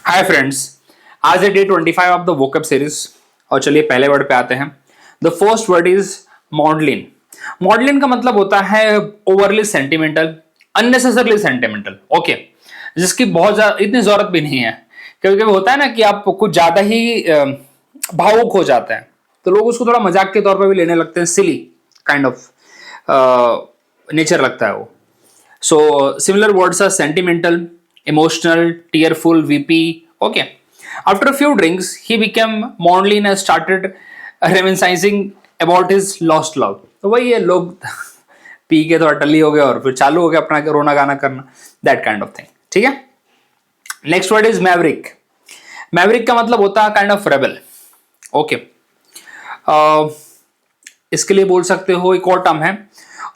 Hi friends, आज है day 25 of the woke up series. और चलिए पहले वर्ड पे आते हैं। The first word is Magdalene. Magdalene का मतलब होता है overly sentimental, unnecessarily sentimental. Okay, जिसकी बहुत ज्यादा इतनी जरूरत भी नहीं है। कभी कभी होता है ना कि आप कुछ ज्यादा ही भावुक हो जाते हैं, तो लोग उसको थोड़ा मजाक के तौर पर भी लेने लगते हैं। सिली काइंड ऑफ नेचर लगता है वो। So similar words are sentimental, emotional, tearful, weepy. Okay. After a few drinks, he became maudlin and started reminiscing about his lost love. तो वही है, लोग पी के तो अटली हो गए और फिर चालू हो गया अपना रोना गाना करना, दैट काइंड ऑफ थिंग। ठीक है। Next word is Maverick. Maverick का मतलब होता है काइंड ऑफ रेबल। ओके, इसके लिए बोल सकते हो, एक और टर्म है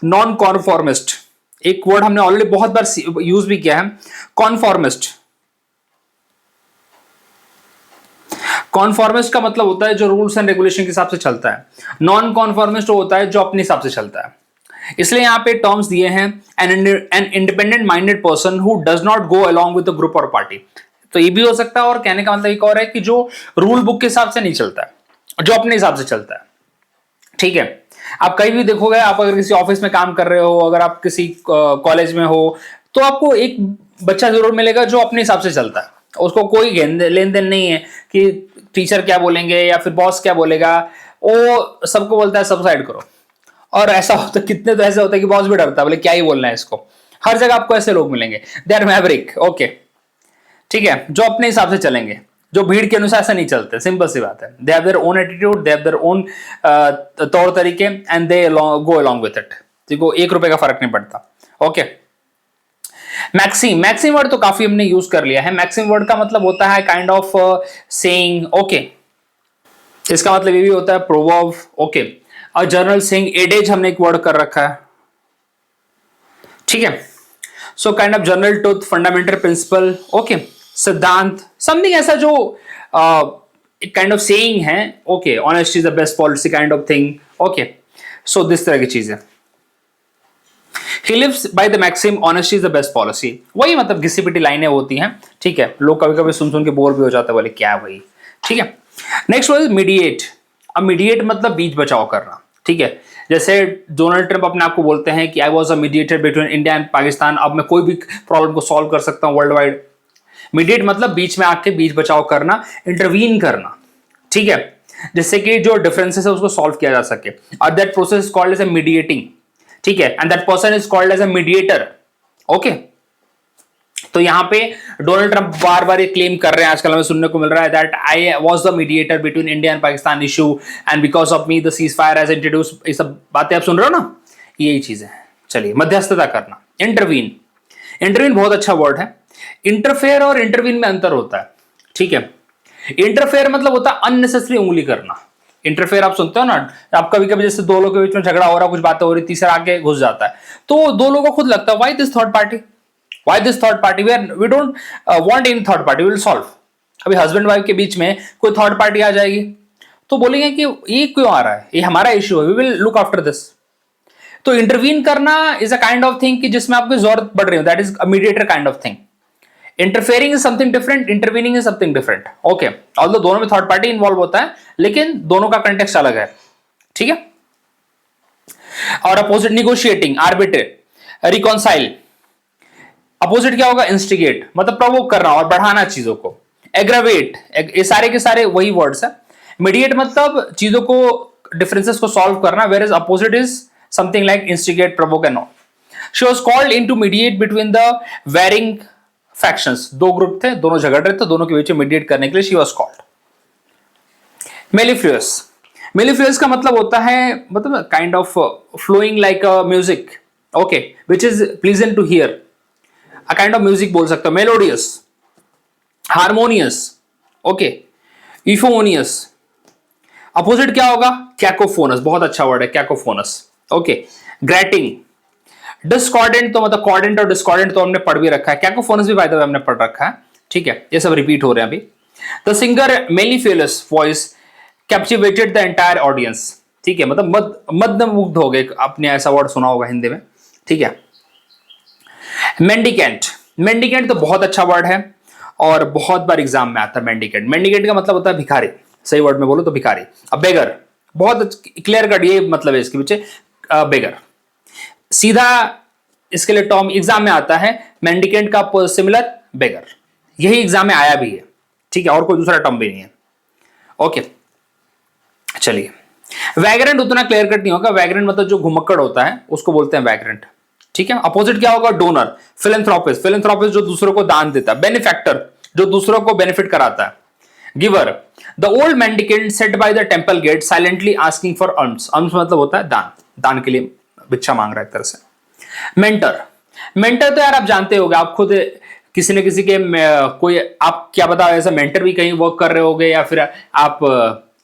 नॉन कॉन्फॉर्मिस्ट। एक वर्ड हमने ऑलरेडी बहुत बार यूज भी किया है, कॉन्फॉर्मिस्ट। कॉन्फॉर्मिस्ट का मतलब होता है जो रूल्स एंड रेगुलेशन के हिसाब से चलता है। नॉन कॉन्फॉर्मिस्ट वो होता है जो अपने हिसाब से चलता है। इसलिए यहां पे टर्म्स दिए हैं, an independent minded person who does not go along with the group और पार्टी। तो ये भी हो सकता है, और कहने का मतलब एक और है कि जो रूल बुक के हिसाब से नहीं चलता है, जो अपने हिसाब से चलता है। ठीक है। आप कहीं भी देखोगे, आप अगर किसी ऑफिस में काम कर रहे हो, अगर आप किसी कॉलेज में हो, तो आपको एक बच्चा जरूर मिलेगा जो अपने हिसाब से चलता है। उसको कोई लेन देन नहीं है कि टीचर क्या बोलेंगे या फिर बॉस क्या बोलेगा। वो सबको बोलता है सब साइड करो। और ऐसा होता है, कितने तो ऐसे होता है कि बॉस भी डरता है, बोले क्या ही बोलना है इसको। हर जगह आपको ऐसे लोग मिलेंगे, दे आर मैवरिक। ओके, ठीक है, जो अपने हिसाब से चलेंगे, जो भीड़ के अनुसार से नहीं चलते। सिंपल सी बात है। They have their own attitude, they have their own तौर तरीके, and they go along with it. देखो, ₹1 का फर्क नहीं पड़ता। ओके। मैक्सिम, मैक्सिम वर्ड तो काफी हमने यूज कर लिया है। मैक्सिम वर्ड का मतलब होता है काइंड ऑफ सेइंग। ओके, इसका मतलब ये भी होता है प्रोवर्ब। ओके, और जनरल सेइंग, एडेज हमने एक वर्ड कर रखा है। ठीक है। So kind of general truth, fundamental principle. Okay, सिद्धांत, समथिंग ऐसा जो एक काइंड ऑफ सेइंग है। Okay, honesty is the best policy kind of thing. Okay, so this तरह की चीजें। He lives by the maxim honesty is the best policy। वही मतलब घिसी पिटी लाइनें होती हैं। ठीक है, लोग कभी कभी सुन सुन के बोर भी हो जाते हैं, बोले क्या वही। ठीक है। Next word mediate. अब मीडिएट मतलब बीच बचाव करना। ठीक है, जैसे डोनाल्ड ट्रंप अपने आप को बोलते हैं कि I was a mediator between India and Pakistan. अब मैं कोई भी प्रॉब्लम को सॉल्व कर सकता हूं वर्ल्ड वाइड। मीडिएट मतलब बीच में आके बीच बचाव करना, इंटरवीन करना। ठीक है, जिससे कि जो डिफरेंसेस है उसको सॉल्व किया जा सके। और that process is called as a mediating. ठीक है, and that person is called as a mediator. Okay, तो यहां पे डोनाल्ड ट्रंप बार बार ये क्लेम कर रहे हैं, आजकल हमें सुनने को मिल रहा है that I was the mediator between India and Pakistan issue, and because of me the cease fire has introduce. ये सब बातें आप सुन रहे हो ना, यही चीजें हैं। चलिए, मध्यस्थता करना, इंटरवीन। इंटरवीन बहुत अच्छा वर्ड है। इंटरफेयर और इंटरवीन में अंतर होता है। ठीक है, इंटरफेयर मतलब होता है अननेसेसरी उंगली करना। इंटरफेयर आप सुनते हो ना, आप कभी कभी जैसे दो लोगों के बीच में झगड़ा हो रहा, कुछ बातें हो रही, तीसरा आके घुस जाता है, तो दो लोगों को खुद लगता है why this third party, why this third party, we don't want any third party, we will solve. अभी हस्बैंड वाइफ के बीच में कोई थर्ड पार्टी आ जाएगी, तो बोलेंगे कि ये क्यों आ रहा है, ये हमारा इश्यू है, we will look after this. तो इंटरवीन करना is a kind of thing कि जिसमें आपकी जरूरत पड़ रही है, that is a mediator kind of thing. Interfering is something different, intervening is something different. Okay, although दोनों में थर्ड पार्टी इन्वॉल्व होता है, लेकिन दोनों का कंटेक्स्ट अलग है। ठीक है। और opposite, negotiating, arbitrate, reconcile. Opposite क्या होगा, इंस्टिगेट, मतलब प्रवोक करना और बढ़ाना चीजों को। एग्रावेट, ये सारे के सारे वही वर्ड्स है। मीडिएट मतलब चीजों को, डिफरेंसेस को सॉल्व करना, where is opposite is something like instigate, provoke and all. She was called in to mediate between the warring factions. दो ग्रुप थे, दोनों झगड़ रहे थे, दोनों के बीच में मीडिएट करने के लिए she was called. Mellifluous. Mellifluous का मतलब होता है, मतलब kind of flowing like a music. Okay, which is pleasant to hear, a kind of music बोल सकते हो। Melodious, harmonious. Okay, euphonious. Opposite क्या होगा, कैकोफोनस। बहुत अच्छा वर्ड है कैकोफोनस। Okay, grating. डिस्कॉर्डेंट, तो मतलब कॉर्डेंट और डिस्कॉर्डेंट तो हमने पढ़ भी रखा है, कैकोफोनस भी बाय द वे हमने पढ़ रखा है। ठीक है, ये सब रिपीट हो रहे हैं अभी। The singer mellifluous voice captivated the entire audience. ठीक है, मतलब मदमुग्ध हो गए, आपने ऐसा वर्ड सुना होगा हिंदी में। ठीक है। मेंडिकेंट, मेंडिकेंट तो बहुत अच्छा वर्ड है, और बहुत बार एग्जाम में आता है मेंडिकेट। मेंडिकेट का मतलब होता है भिखारी, सही वर्ड में बोलो तो भिखारी। अब बेगर, बहुत क्लियर कट ये मतलब है इसके पीछे, बेगर। सीधा इसके लिए टर्म एग्जाम में आता है मेंडिकेट का सिमिलर बेगर, यही एग्जाम में आया भी है, ठीक है, और कोई दूसरा टर्म भी नहीं है। ओके चलिए, वैग्रेंट उतना क्लियर कट नहीं होगा। वैग्रेंट मतलब जो घुमक्कड़ होता है उसको बोलते हैं वैग्रेंट, ठीक है। अपोजिट क्या होगा? डोनर, फिलैंथ्रोपिस्ट, फिलैंथ्रोपिस्ट जो दूसरों को दान देता है, बेनिफैक्टर जो दूसरों को बेनिफिट कराता है, giver. The old mendicant sat by the temple gate silently asking for alms, alms मतलब होता है दान, दान के लिए भिक्षा मांग रहा है एक तरह से। मेंटर, मेंटर तो यार आप जानते होगे, आप खुद किसी न किसी के कोई, आप क्या पता ऐसा मेंटर भी कहीं वर्क कर रहे होगे, या फिर आप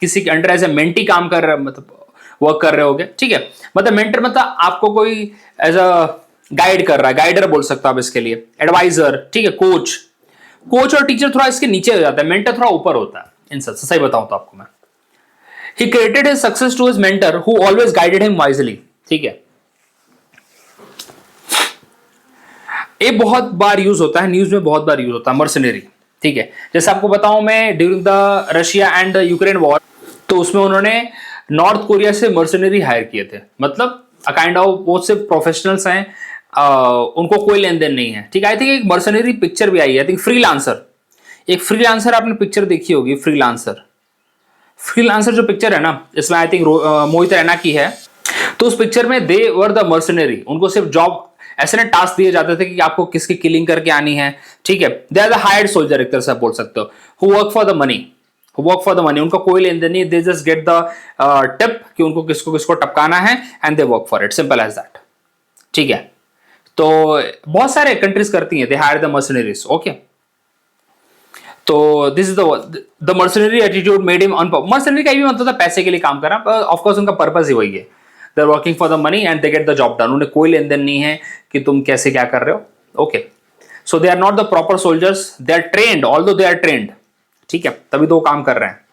किसी के अंडर ऐसे मेंटी काम कर रहे, मतलब वर्क कर रहे होगे, ठीक है। मतलब मेंटर मतलब आपको कोई एज अ गाइड कर रहा है, गाइडर बोल सकते हो आप इसके लिए, एडवाइजर, ठीक है, कोच। कोच और टीचर थोड़ा इसके नीचे हो जाता है, मेंटर थोड़ा ऊपर होता है इन सब से, सही बताऊं तो आपको मैं। He created his success to his mentor who always guided him wisely, ठीक है। ये बहुत बार यूज होता है, न्यूज में बहुत बार यूज होता है, मर्सनरी, ठीक है। जैसे आपको बताऊं मैं, during the Russia and Ukraine war, तो उसमें उन्होंने नॉर्थ कोरिया से मर्सनरी हायर किए थे, मतलब काइंड ऑफ वो सिर्फ प्रोफेशनल्स हैं, उनको कोई लेन देन नहीं है, ठीक है। आई थिंक एक मर्सनरी पिक्चर भी आई है, आई थिंक फ्रीलांसर, एक फ्रीलांसर आपने पिक्चर देखी होगी, फ्रीलांसर। फ्रीलांसर जो पिक्चर है ना, इसमें आई थिंक मोहित रैना की है। तो उस पिक्चर में दे वर द मर्सनरी, उनको सिर्फ जॉब ऐसे ना टास्क दिए जाते थे कि आपको किसकी किलिंग करके आनी है, ठीक है। They are the hired soldier, एक तरह से आप बोल सकते हो, who work for the money, work for the money, उनका कोई लेन देन नहीं, they just get the tip कि उनको किसको किसको टपकाना है, and they work for it, simple as that, ठीक है। तो बहुत सारे कंट्रीज करती हैं, they hire the mercenaries, okay. तो this is the mercenary attitude made him unpopular. Mercenary का भी मतलब था पैसे के लिए काम करना, पर ऑफ कोर्स उनका पर्पस ही वही है, they are working for the money and they get the job done. उन्हें कोई लेन देन नहीं है कि तुम कैसे क्या कर रहे हो, okay. So they are not the proper soldiers, they are trained, although they are trained, ठीक है, तभी तो वो काम कर रहे हैं।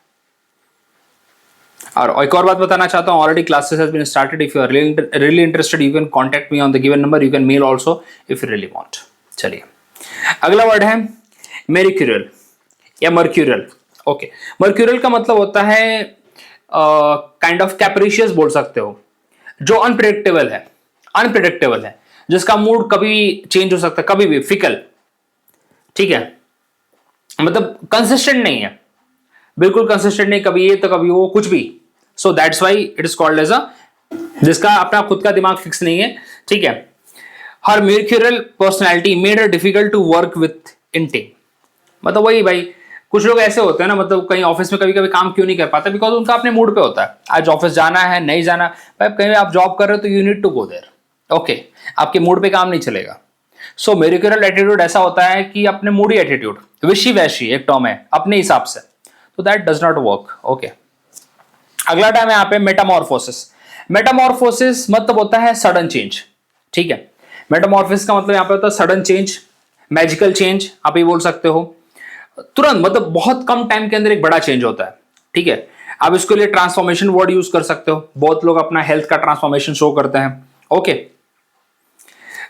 और एक और बात बताना चाहता हूं, already classes has been started, if you are really interested you can contact me on the given number, you can mail also if you really want. चलिए, अगला वर्ड है मेरिक्यूरियल या मर्क्यूरियल, ओके। मर्क्यूरियल का मतलब होता है काइंड ऑफ कैप्रिशियस बोल सकते हो, जो अनप्रेडिक्टेबल है, अनप्रेडिक्टेबल है, जिसका मूड कभी चेंज हो सकता है, कभी भी, फिकल, ठीक है, मतलब कंसिस्टेंट नहीं है, बिल्कुल कंसिस्टेंट नहीं, कभी ये तो कभी वो, कुछ भी। So that's why it is called as a, जिसका अपना खुद का दिमाग फिक्स नहीं है, ठीक है। हर mercurial personality made it difficult to work with in team, मतलब वही भाई, कुछ लोग ऐसे होते हैं ना, मतलब कहीं ऑफिस में कभी कभी काम क्यों नहीं कर पाते, बिकॉज उनका अपने मूड पे होता है, आज ऑफिस जाना है नहीं जाना, भाई कहीं आप जॉब कर रहे हो तो you need to go there, okay, आपके मूड पे काम नहीं चलेगा। सो मेरिक्यूरियल एटीट्यूड ऐसा होता है कि अपने मूडी एटीट्यूड, विशी वैशी एक टर्म है, अपने हिसाब से, तो that does not work, okay. अगला टाइम है यहाँ पे मेटामॉर्फोसिस। मेटामॉर्फोसिस मतलब होता है सडन चेंज, ठीक है। मेटामॉर्फोसिस का मतलब यहाँ पे होता है सडन चेंज, मैजिकल चेंज आप ये बोल सकते हो, तुरंत, मतलब बहुत कम टाइम के अंदर एक बड़ा चेंज होता है, ठीक है। आप इसके लिए ट्रांसफॉर्मेशन वर्ड यूज कर सकते हो, बहुत लोग अपना हेल्थ का ट्रांसफॉर्मेशन शो करते हैं, ओके।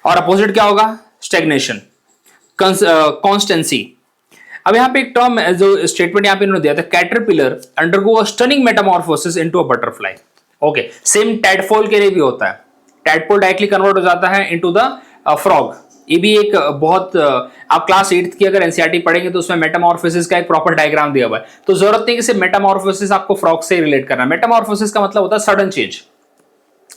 और अपोजिट क्या होगा? Stagnation, constituency. अब यहाँ पे एक टर्म जो स्टेटमेंट यहाँ पे इन्होंने दिया था, caterpillar undergo a stunning Metamorphosis into a butterfly, okay. Same tadpole के लिए भी होता है, टैडपोल डायरेक्टली कन्वर्ट हो जाता है इनटू द फ्रॉग। ये भी एक बहुत आप क्लास 8th की अगर एनसीईआरटी पढ़ेंगे तो उसमें मेटामॉर्फोसिस का एक प्रॉपर डायग्राम दिया हुआ है, तो जरूरत नहीं कि सिर्फ मेटामॉर्फोसिस आपको फ्रॉग से रिलेट करना। मेटामॉर्फोसिस का मतलब होता है सडन चेंज,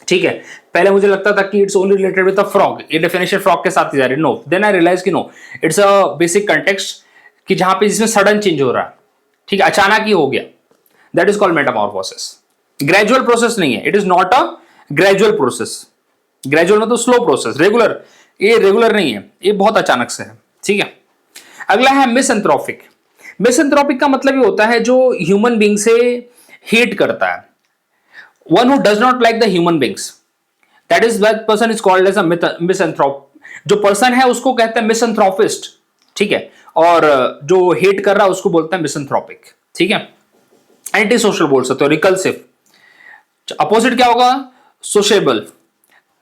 ठीक है। पहले मुझे लगता था कि it's only related with the frog, ये डेफिनेशन फ्रॉग के साथ ही जा रही है, नो, देन आई रियलाइज कि no, it's a basic context कि जहां पे जिसमें सडन चेंज हो रहा है, ठीक है, अचानक ही हो गया, that is called Metamorphosis. Gradual process नहीं है, it is not a gradual process. Gradual मतलब स्लो प्रोसेस, रेगुलर, ये रेगुलर नहीं है, ये बहुत अचानक से है, ठीक है। अगला है मिसएंथ्रोपिक। मिसएंथ्रोपिक का मतलब ये होता है जो ह्यूमन बीइंग से हेट करता है, one who does not like the human beings, that is that person is called as a misanthrope. जो पर्सन है उसको कहते हैं मिसएंथ्रोपिस्ट, ठीक है, और जो हेट कर रहा है उसको बोलते हैं मिसएंथ्रोपिक, ठीक है। एंटी सोशल बोल सकते हो, रिकल्सिव। अपोजिट क्या होगा? Sociable,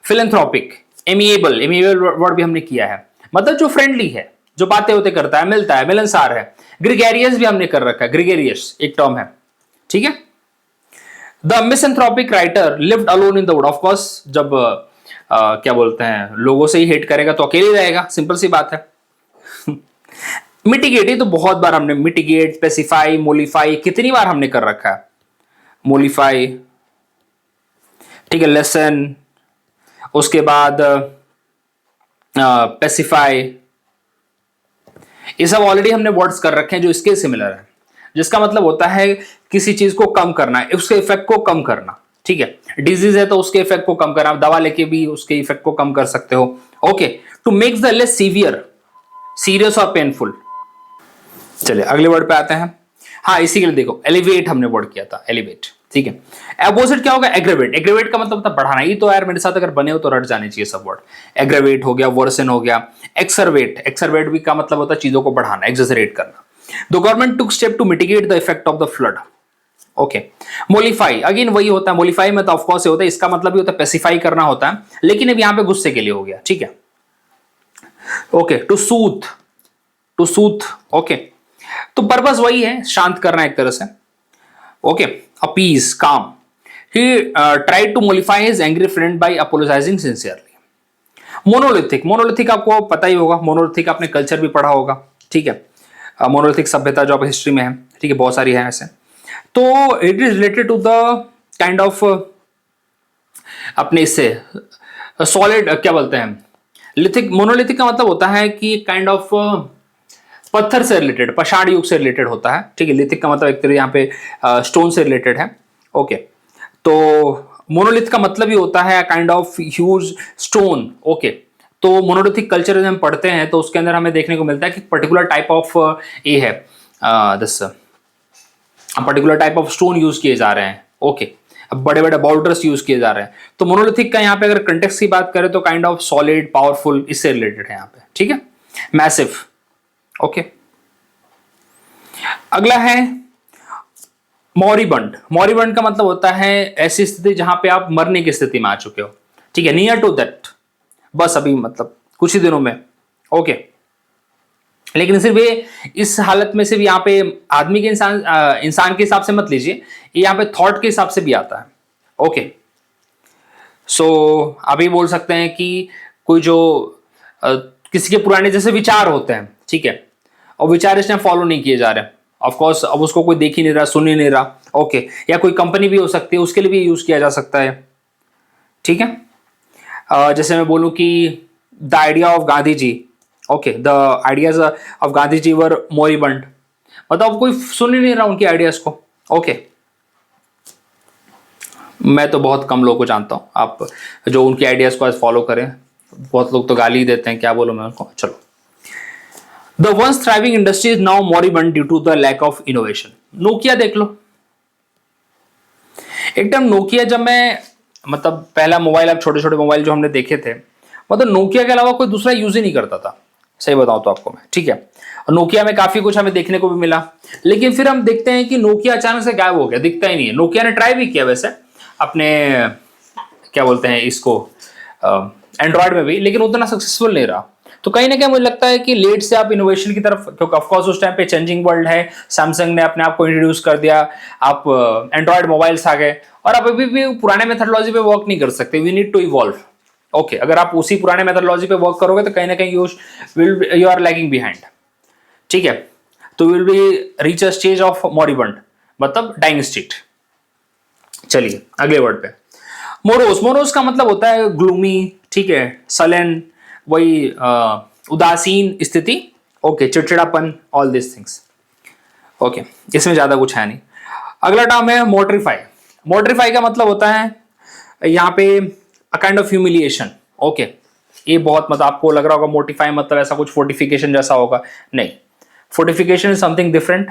philanthropic, amiable, amiable word भी हमने किया है, मतलब जो फ्रेंडली है, जो बातें होते करता है, मिलता है, मिलनसार है। ग्रिगेरियस भी हमने कर रखा है, ग्रिगेरियस एक टर्म है, ठीक है। The misanthropic writer lived alone in the wood, of course जब क्या बोलते हैं, लोगों से ही हेट करेगा तो अकेले रहेगा, सिंपल सी बात है। मिटिगेट, ये तो बहुत बार हमने मिटिगेट, स्पेसिफाई, मोलिफाई कितनी बार हमने कर रखा है। मोलिफाई, ठीक है, लेसन, उसके बाद पेसिफाई, ये सब ऑलरेडी हमने वर्ड्स कर रखे हैं जो इसके सिमिलर है, जिसका मतलब होता है किसी चीज को कम करना, उसके इफेक्ट को कम करना, ठीक है। डिजीज है तो उसके इफेक्ट को कम करना, दवा लेके भी उसके इफेक्ट को कम कर सकते हो। Okay, to makes the less severe, serious और पेनफुल। चलिए अगले वर्ड पे आते हैं। हाँ, इसी के लिए देखो, एलिवेट हमने वर्ड किया था, एलिवेट, ठीक है। अपोजिट क्या होगा? एग्रेवेट। एग्रेवेट का मतलब होता है बढ़ाना। ये तो यार मेरे साथ अगर बने हो तो रट जाने चाहिए सब वर्ड। एग्रेवेट हो गया, वर्सन हो गया। एक्सरवेट, एक्सरवेट भी का मतलब होता है चीजों को बढ़ाना, एक्सेजरेट करना। The government took step to mitigate the effect of the flood. Okay. Mollify, again वही होता है, मोलिफाई में तो ऑफकोर्स होता है, इसका मतलब भी होता है पेसिफाई करना होता है, लेकिन अब यहां पे गुस्से के लिए हो गया, ठीक है। Okay, to soothe, to soothe, okay, तो पर्पस वही है, शांत करना एक तरह से। Okay, appease, calm. He tried to mollify his angry friend by apologising sincerely. Monolithic, monolithic आपको पता ही होगा, मोनोलिथिक आपने कल्चर भी पढ़ा होगा, ठीक है। मोनोलिथिक सभ्यता जो आप हिस्ट्री में है, ठीक है, बहुत सारी है ऐसे। तो it is related to the kind of अपने इससे सॉलिड क्या बोलते हैं, लिथिक। मोनोलिथिक का मतलब होता है कि काइंड ऑफ पत्थर से रिलेटेड, पाषाण युग से रिलेटेड होता है, ठीक है। लिथिक का मतलब एक तरह यहाँ पे स्टोन से रिलेटेड है। ओके, तो मोनोलिथ का मतलब ही होता है kind of huge stone. Okay, तो मोनोलिथिक कल्चर जब हम पढ़ते हैं तो उसके अंदर हमें देखने को मिलता है कि पर्टिकुलर टाइप ऑफ ये है this particular type of stone use किए जा रहे हैं। ओके, अब बड़े बड़े बाउल्डर्स यूज किए जा रहे हैं। तो मोनोलिथिक का यहाँ पे अगर कंटेक्स्ट की बात करें तो काइंड ऑफ सॉलिड, पावरफुल, इससे रिलेटेड है यहाँ पे, ठीक है। मैसिव। ओके, अगला है मॉरिबंड। मॉरिबंड का मतलब होता है ऐसी स्थिति जहां पे आप मरने की स्थिति में आ चुके हो, ठीक है, नियर टू दैट, बस अभी मतलब कुछ ही दिनों में। ओके, लेकिन सिर्फ ये इस हालत में सिर्फ यहाँ पे आदमी के इंसान के हिसाब से मत लीजिए, ये यहाँ पे थॉट के हिसाब से भी आता है। ओके, सो अभी बोल सकते हैं कि कोई जो किसी के पुराने जैसे विचार होते हैं, ठीक है, और विचार इस टाइम फॉलो नहीं किए जा रहे, ऑफ कोर्स अब उसको कोई देख ही नहीं रहा, सुन ही नहीं रहा। ओके, या कोई कंपनी भी हो सकती है, उसके लिए भी यूज किया जा सकता है, ठीक है। जैसे मैं बोलूं कि the idea of Gandhi ji, okay, the ideas of Gandhi ji were moribund, मतलब अब कोई सुन ही नहीं रहा उनके आइडियाज को। ओके, मैं तो बहुत कम लोगों को जानता हूं आप जो उनके आइडियाज को आज फॉलो करें, बहुत लोग तो गाली देते हैं, क्या बोलूं मैं उनको। चलो, the once thriving industry is now moribund due to the lack of innovation. Nokia देख लो, एक टाइम नोकिया, जब मैं मतलब पहला मोबाइल, अब छोटे छोटे मोबाइल जो हमने देखे थे, मतलब नोकिया के अलावा कोई दूसरा यूज ही नहीं करता था, सही बताऊं तो आपको मैं, ठीक है। और नोकिया में काफी कुछ हमें देखने को भी मिला, लेकिन फिर हम देखते हैं कि नोकिया अचानक से गायब हो गया, दिखता ही नहीं है। नोकिया ने ट्राई भी किया वैसे अपने क्या बोलते हैं इसको एंड्रॉयड में भी, लेकिन उतना सक्सेसफुल नहीं रहा। तो कहीं ना कहीं मुझे लगता है कि लेट से आप इनोवेशन की तरफ, क्योंकि ऑफकोर्स उस टाइम पे चेंजिंग वर्ल्ड है, सैमसंग ने अपने आप को इंट्रोड्यूस कर दिया, आप एंड्रॉयड मोबाइल्स आ गए, और आप अभी भी पुराने मेथडोलॉजी पे वर्क नहीं कर सकते, we need to evolve. Okay, अगर आप उसी पुराने मेथडोलॉजी पे वर्क करोगे तो कहीं ना कहीं यू आर लैगिंग बिहाइंड, ठीक है। तो will be reach a stage of moribund, मतलब डाइंग स्टेट। चलिए अगले वर्ड पे, मोरोस। मोरोस का मतलब होता है ग्लूमी, ठीक है, सलन, वही उदासीन स्थिति। ओके, चिड़चिड़ापन, ऑल दिस थिंग्स। ओके, इसमें ज्यादा कुछ है नहीं। अगला टर्म है मोट्रीफाई। मोट्रीफाई का मतलब होता है यहाँ पे अ काइंड ऑफ ह्यूमिलिएशन। ओके, ये बहुत मतलब आपको लग रहा होगा मोटिफाई मतलब ऐसा कुछ फोर्टिफिकेशन जैसा होगा, नहीं, फोर्टिफिकेशन इज समथिंग डिफरेंट,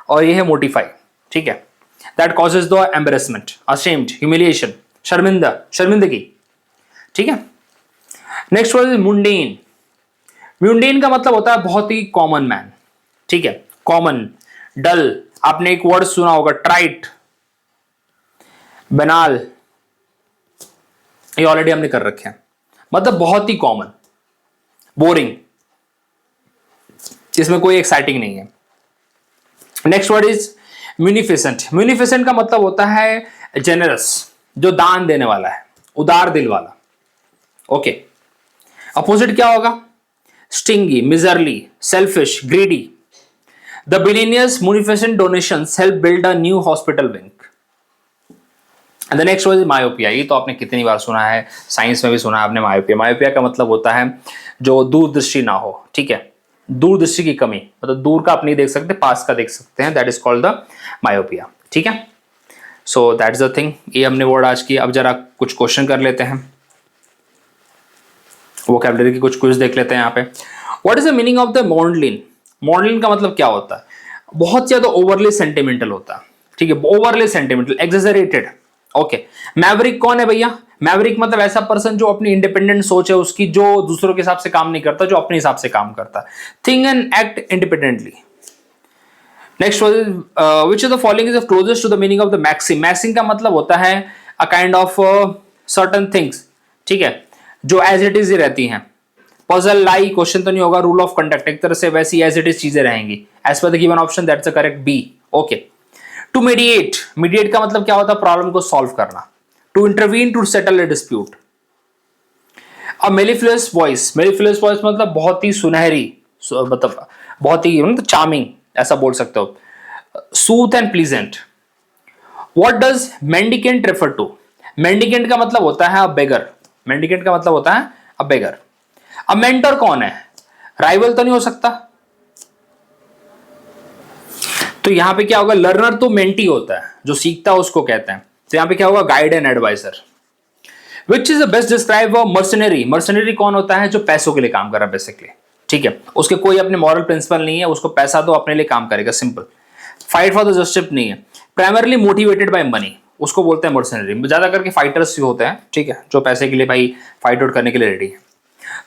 और ये है मोटिफाई, ठीक है। That causes the embarrassment, ashamed, humiliation, शर्मिंदगी, ठीक है। Next word is mundane. Mundane का मतलब होता है बहुत ही कॉमन मैन, ठीक है, कॉमन, डल। आपने एक वर्ड सुना होगा ट्राइट, बेनाल, ये ऑलरेडी हमने कर रखे हैं, मतलब बहुत ही कॉमन, बोरिंग, इसमें कोई एक्साइटिंग नहीं है। Next word is munificent. Munificent का मतलब होता है जेनरस, जो दान देने वाला है, उदार दिल वाला। ओके, अपोजिट क्या होगा? Stingy, miserly, selfish, greedy. The billionaires munificent donations help build a new hospital wing. And the next word is myopia. ये तो आपने कितनी बार सुना है, साइंस में भी सुना है आपने myopia. myopia का मतलब होता है जो दूरदृष्टि ना हो, ठीक है, दूरदृष्टि की कमी, मतलब दूर का आप नहीं देख सकते, पास का देख सकते हैं, that is called the myopia, ठीक है। सो दैट्स द थिंग, ये हमने वर्ड आज की। अब जरा कुछ क्वेश्चन कर लेते हैं, वोकैबुलरी की कुछ क्विज देख लेते हैं यहाँ पे। What is the meaning of the Magdalene? Magdalene का मतलब क्या होता है? बहुत ज्यादा ओवरली सेंटिमेंटल होता है, ठीक है, ओवरली सेंटिमेंटल, एक्सेजरेटेड। ओके, मैवरिक कौन है भैया? मैवरिक मतलब ऐसा पर्सन जो अपनी इंडिपेंडेंट सोच है उसकी, जो दूसरों के हिसाब से काम नहीं करता, जो अपने हिसाब से काम करता है। Think and act independently. Next which of the following is closest to the meaning of the maxim? Maxim का मतलब होता है a kind of certain things, ठीक है, जो एज इट इज ही रहती हैं। पजल, लाई, क्वेश्चन तो नहीं होगा, रूल ऑफ कंडक्ट, एक तरह से वैसी एज इट इज चीजें रहेंगी। एज पर the given option, that's the correct B. Okay, to mediate, mediate का मतलब क्या होता है? प्रॉब्लम को सॉल्व करना। To intervene, to settle a dispute. A mellifluous voice, mellifluous voice मतलब बहुत ही सुनहरी, मतलब बहुत ही मतलब चार्मिंग, ऐसा बोल सकते हो। Soothe and pleasant. What does mendicant refer to? Mendicant का मतलब होता है अ बेगर, मेंडिकेंट का मतलब होता है अ बेगर। अब मेंटर कौन है? राइवल तो नहीं हो सकता, तो यहां पे क्या होगा? लर्नर तो मेंटी होता है, जो सीखता है उसको कहते हैं, तो यहां पे क्या होगा? Guide and advisor. Which is the best describe a mercenary? Mercenary कौन होता है? जो पैसों के लिए काम कर रहा है बेसिकली, ठीक है, उसके कोई अपने मॉरल प्रिंसिपल नहीं है, उसको पैसा दो अपने लिए काम करेगा, simple. Fight for the justice नहीं है। प्राइमरली मोटिवेटेड बाय मनी, उसको बोलते हैं मर्सनरी। ज्यादा करके फाइटर्स भी होते हैं, ठीक है, जो पैसे के लिए भाई फाइट आउट करने के लिए रेडी है।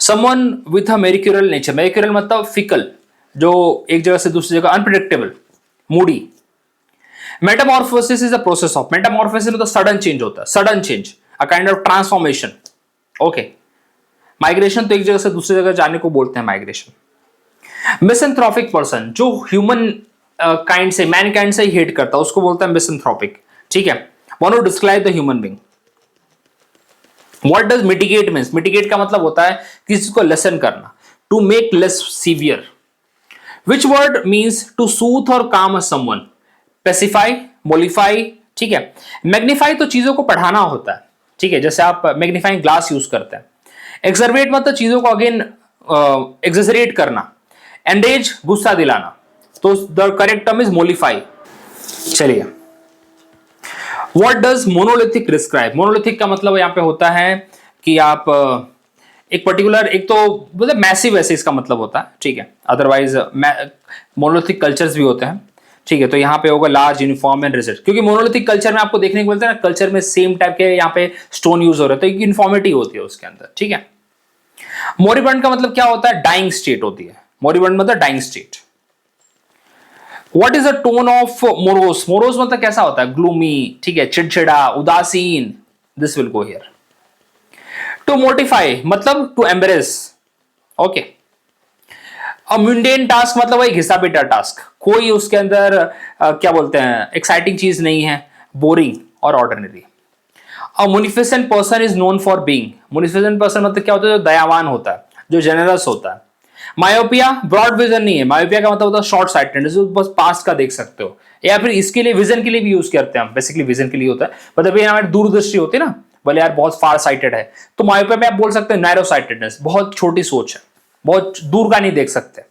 समवन विथ अ मेरिक्यूरल नेचर, मेरिक्यूरल मतलब फिकल, जो एक जगह से दूसरी जगह, unpredictable, Moody. Metamorphosis is a process of, Metamorphosis मतलब सडन चेंज होता है, sudden change, a kind of transformation. Okay, migration तो एक जगह से दूसरी जगह जाने को बोलते हैं माइग्रेशन। मिसएंथ्रोपिक पर्सन, जो ह्यूमन काइंड से, मैन काइंड से ही हेट करता है, उसको बोलते हैं मिसएंथ्रोपिक, ठीक है। One who describe the human being. What does mitigate means? Mitigate का मतलब होता है किसी को लेसन करना, to make less severe. Which word means to soothe और काम समवन? पेसिफाई, मोलिफाई, ठीक है। मैग्नीफाई तो चीजों को पढ़ाना होता है, ठीक है, जैसे आप मैग्नीफाइंग ग्लास यूज करते हैं। एक्सरवेट मतलब चीजों को अगेन एक्सेजरेट करना। एंडेज, गुस्सा दिलाना, तो द करेक्ट टर्म इज मोलिफाई। चलिए, what does monolithic describe? Monolithic का मतलब यहां पे होता है कि आप एक पर्टिकुलर, एक तो मतलब मैसिव, ऐसे इसका मतलब होता है, ठीक है, अदरवाइज मोनोलिथिक कल्चर्स भी होते हैं, ठीक है, तो यहाँ पे होगा लार्ज, यूनिफॉर्म एंड रिजिड, क्योंकि मोनोलिथिक कल्चर में आपको देखने को मिलता है ना, कल्चर में सेम टाइप के यहाँ पे स्टोन यूज हो रहे हैं, तो एक यूनिफॉर्मिटी होती है उसके अंदर, ठीक है। मोरिबंड का मतलब क्या होता है? डाइंग स्टेट होती है, मोरिबंड मतलब dying state. What is the tone of morose? Morose मतलब कैसा होता है? ग्लूमी, ठीक है, चिड़चिड़ा, उदासीन, this will go here. To mortify मतलब to embarrass, okay. A mundane task मतलब वही घिसा पिटा टास्क, कोई उसके अंदर क्या बोलते हैं, एक्साइटिंग चीज नहीं है, बोरिंग और ordinary. A munificent person is known for being, munificent person मतलब क्या होता है? जो दयावान होता है, जो जेनरस होता है। मायोपिया ब्रॉड विजन नहीं है, मायोपिया का मतलब होता है शॉर्ट साइटेडनेस, जो बस पास्ट का देख सकते हो, या फिर इसके लिए विजन के लिए भी यूज करते हैं हम, बेसिकली विजन के लिए होता है, मतलब ये हमारी दूरदृष्टि होती है ना, बोले यार बहुत फार साइटेड है, तो मायोपिया में आप बोल सकते हैं नैरो साइटेडनेस, बहुत छोटी सोच है, बहुत दूर का नहीं देख सकते,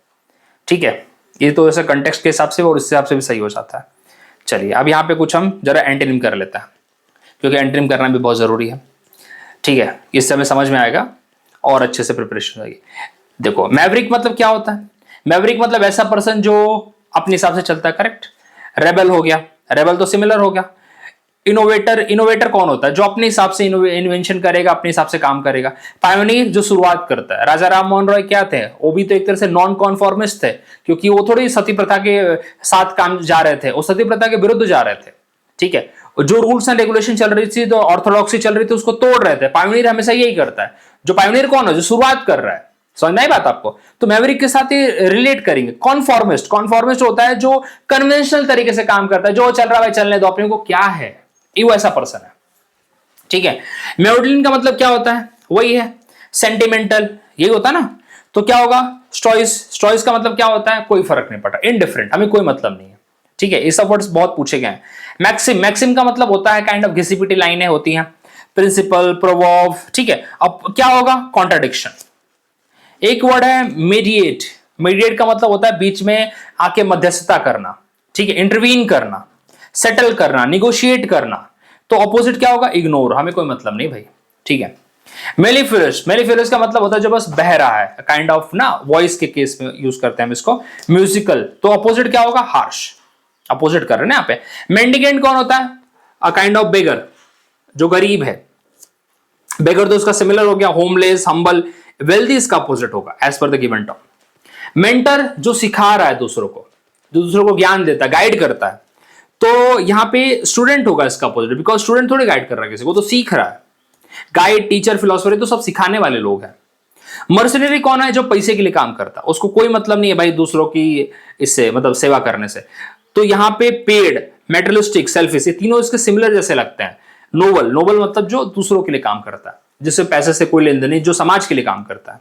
ठीक है। ये तो ऐसे कंटेक्स्ट के हिसाब से और इस हिसाब से भी सही हो जाता है। चलिए, अब यहाँ पे कुछ हम जरा एंटोनिम कर लेते हैं, क्योंकि एंटोनिम करना भी बहुत जरूरी है, ठीक है, इससे हमें समझ में आएगा और अच्छे से प्रिपरेशन होगी। देखो, मैवरिक मतलब क्या होता है? मैवरिक मतलब ऐसा पर्सन जो अपने हिसाब से चलता है, करेक्ट। रेबल हो गया, रेबल तो सिमिलर हो गया। इनोवेटर, इनोवेटर कौन होता है? जो अपने हिसाब से इन्वेंशन करेगा, अपने हिसाब से काम करेगा। पायोनियर, जो शुरुआत करता है। राजा राम मोहन रॉय क्या थे? वो भी तो एक तरह से नॉन कॉन्फॉर्मिस्ट थे, क्योंकि वो थोड़ी सती प्रथा के साथ काम जा रहे थे, वो सती प्रथा के विरुद्ध जा रहे थे, ठीक है। जो रूल्स एंड रेगुलेशन चल रही थी, तो ऑर्थोडॉक्सी चल रही थी, उसको तोड़ रहे थे। पायोनियर हमेशा यही करता है। जो पायोनियर कौन है? जो शुरुआत कर रहा है, समझ में आई बात आपको? तो मैवरिक के साथ ही रिलेट करेंगे। कॉन्फॉर्मिस्ट, कॉन्फॉर्मिस्ट होता है जो कन्वेंशनल तरीके से काम करता है, जो चल रहा है चलने दो, अपने को क्या है, ये वो ऐसा पर्सन है, ठीक है। मेओडलिन का मतलब क्या होता है? वही है सेंटिमेंटल, यही होता है ना। तो क्या होगा? स्टॉइस, स्टॉइस का मतलब क्या होता है? कोई फर्क नहीं पड़ता, इनडिफरेंट, हमें कोई मतलब नहीं है, ठीक है। ये सब वर्ड्स बहुत पूछे गए हैं। मैक्सिम, मैक्सिम का मतलब होता है काइंड ऑफ घिसी पिटी लाइनें होती हैं, प्रिंसिपल, प्रोवर्ब, ठीक है। अब क्या होगा? कॉन्ट्राडिक्शन। एक वर्ड है मीडिएट, मीडिएट का मतलब होता है बीच में आके मध्यस्थता करना, ठीक है, इंटरवीन करना, सेटल करना, निगोशिएट करना। तो ऑपोजिट क्या होगा? इग्नोर, हमें कोई मतलब नहीं भाई, ठीक है। मेलिफेरस, मेलिफेरस का मतलब होता है जो बस बह रहा है, काइंड ऑफ ना, वॉइस के केस में यूज करते हैं हम इसको। म्यूजिकल, तो अपोजिट क्या होगा? हार्श, अपोजिट कर रहे हैं ना यहाँ पे। मेंडिकेंट कौन होता है? अ काइंड ऑफ बेगर, जो गरीब है। बेगर तो उसका सिमिलर हो गया, होमलेस, हम्बल। वेल्दी इसका अपोजिट होगा एज पर द गिवन टर्म। मेंटर, जो सिखा रहा है दूसरों को, जो दूसरों को ज्ञान देता है, गाइड करता है। तो यहां पे स्टूडेंट होगा इसका अपोजिट, बिकॉज स्टूडेंट थोड़ी गाइड कर रहा है किसी को, तो सीख रहा है। गाइड, टीचर, फिलोसफर तो सब सिखाने वाले लोग हैं। मर्सनरी कौन है? जो पैसे के लिए काम करता है, उसको कोई मतलब नहीं है भाई दूसरों की इससे मतलब सेवा करने से। तो यहां पे पेड, मेटरलिस्टिक, सेल्फिश, ये तीनों इसके सिमिलर जैसे लगते हैं। नोबल, नोबल मतलब जो दूसरों के लिए काम करता है, जिससे पैसे से कोई लेन देन नहीं, जो समाज के लिए काम करता है।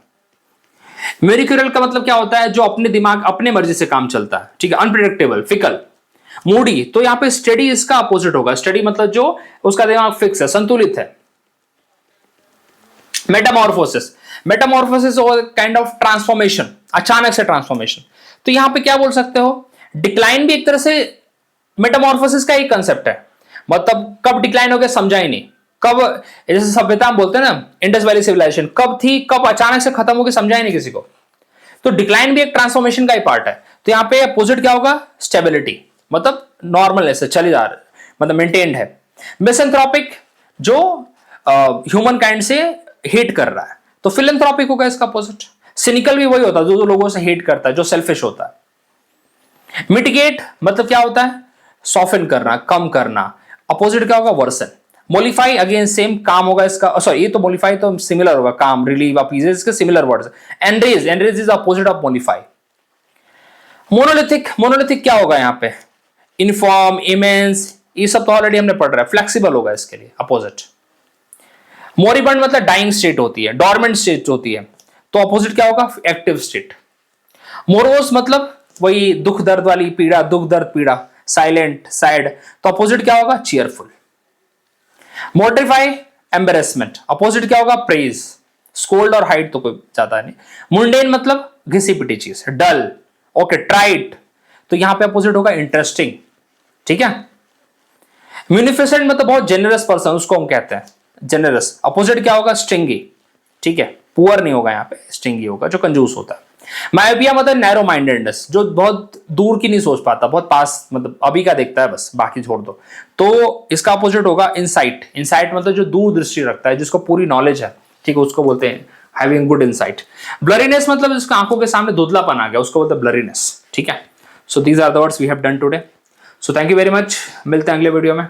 मेरिक्यूरल का मतलब क्या होता है? जो अपने दिमाग, अपने मर्जी से काम चलता है, ठीक है। Unpredictable, fickle. मूडी, तो यहां पे स्टडी इसका अपोजिट होगा। स्टडी मतलब जो उसका दिमाग फिक्स है, संतुलित है। Metamorphosis, Metamorphosis kind of transformation, अचानक से ट्रांसफॉर्मेशन। तो यहां पे क्या बोल सकते हो? डिक्लाइन भी एक तरह से मेटामॉर्फोसिस का ही कंसेप्ट है। मतलब कब डिक्लाइन हो गया समझा ही नहीं, कब, जैसे सभ्यता हम बोलते हैं ना, इंडस वैली सिविलाइजेशन कब थी, कब अचानक से खत्म हो गई, समझा ही नहीं किसी को। तो डिक्लाइन भी एक ट्रांसफॉर्मेशन का ही पार्ट है। तो यहां पे अपोजिट क्या होगा? स्टेबिलिटी, मतलब नॉर्मल ऐसे चली जा रही, मतलब मेंटेन्ड है। मिसएंथ्रोपिक, जो ह्यूमन काइंड से हेट कर रहा है, तो फिलैंथ्रोपिक होगा इसका अपोजिट। सिनिकल भी वही होता है, जो लोगों से हेट करता है, जो सेल्फिश होता है। मिटिगेट मतलब क्या होता है? सॉफ्टन करना, कम करना। अपोजिट क्या होगा? वर्सन। मोलिफाई, अगेन सेम, काम होगा इसका, सॉरी ये तो मोलिफाई तो सिमिलर होगा, काम, रिलीव, अपीज, इसके similar words. Enrage, enrage is opposite of mollify. Monolithic, monolithic क्या होगा यहाँ पे? इनफॉर्म, इमेंस, ये सब तो ऑलरेडी हमने पढ़ रहा है। फ्लेक्सिबल होगा इसके लिए अपोजिट। मोरिबंड मतलब डाइंग स्टेट होती है, डॉर्मेंट स्टेट होती है, तो अपोजिट क्या होगा? Active state. मोरोस मतलब वही दुख दर्द वाली पीड़ा, दुख दर्द पीड़ा, साइलेंट, सैड, तो अपोजिट क्या होगा? चीयरफुल। मोर्टिफाई, एम्बेरसमेंट, अपोजिट क्या होगा? प्रेज। स्कोल्ड और हाइट तो कोई ज्यादा नहीं। मुंडेन मतलब घिसी पिटी चीज, डल, ओके। ट्राइट, तो यहां पे अपोजिट होगा इंटरेस्टिंग, ठीक है। म्यूनिफिसेंट मतलब बहुत जेनरस पर्सन, उसको हम कहते हैं जेनरस। अपोजिट क्या होगा? स्ट्रिंगी, ठीक है। पुअर नहीं होगा यहाँ पे, स्ट्रिंगी होगा, जो कंजूस होता है। मायोपिया मतलब नैरो माइंडेडनेस, जो बहुत दूर की नहीं सोच पाता, बहुत पास, मतलब अभी का देखता है बस, बाकी छोड़ दो। तो इसका अपोजिट होगा इनसाइट। इनसाइट मतलब जो दूरदृष्टि रखता है, जिसको पूरी नॉलेज है, ठीक है, उसको बोलते हैं हैविंग गुड इनसाइट। ब्लरीनेस मतलब जिसका आंखों के सामने धुंधलापन आ गया, उसको बोलते हैं ब्लरीनेस, ठीक है। So these are the words we have done today. So thank you very much, मिलते हैं अगले वीडियो में।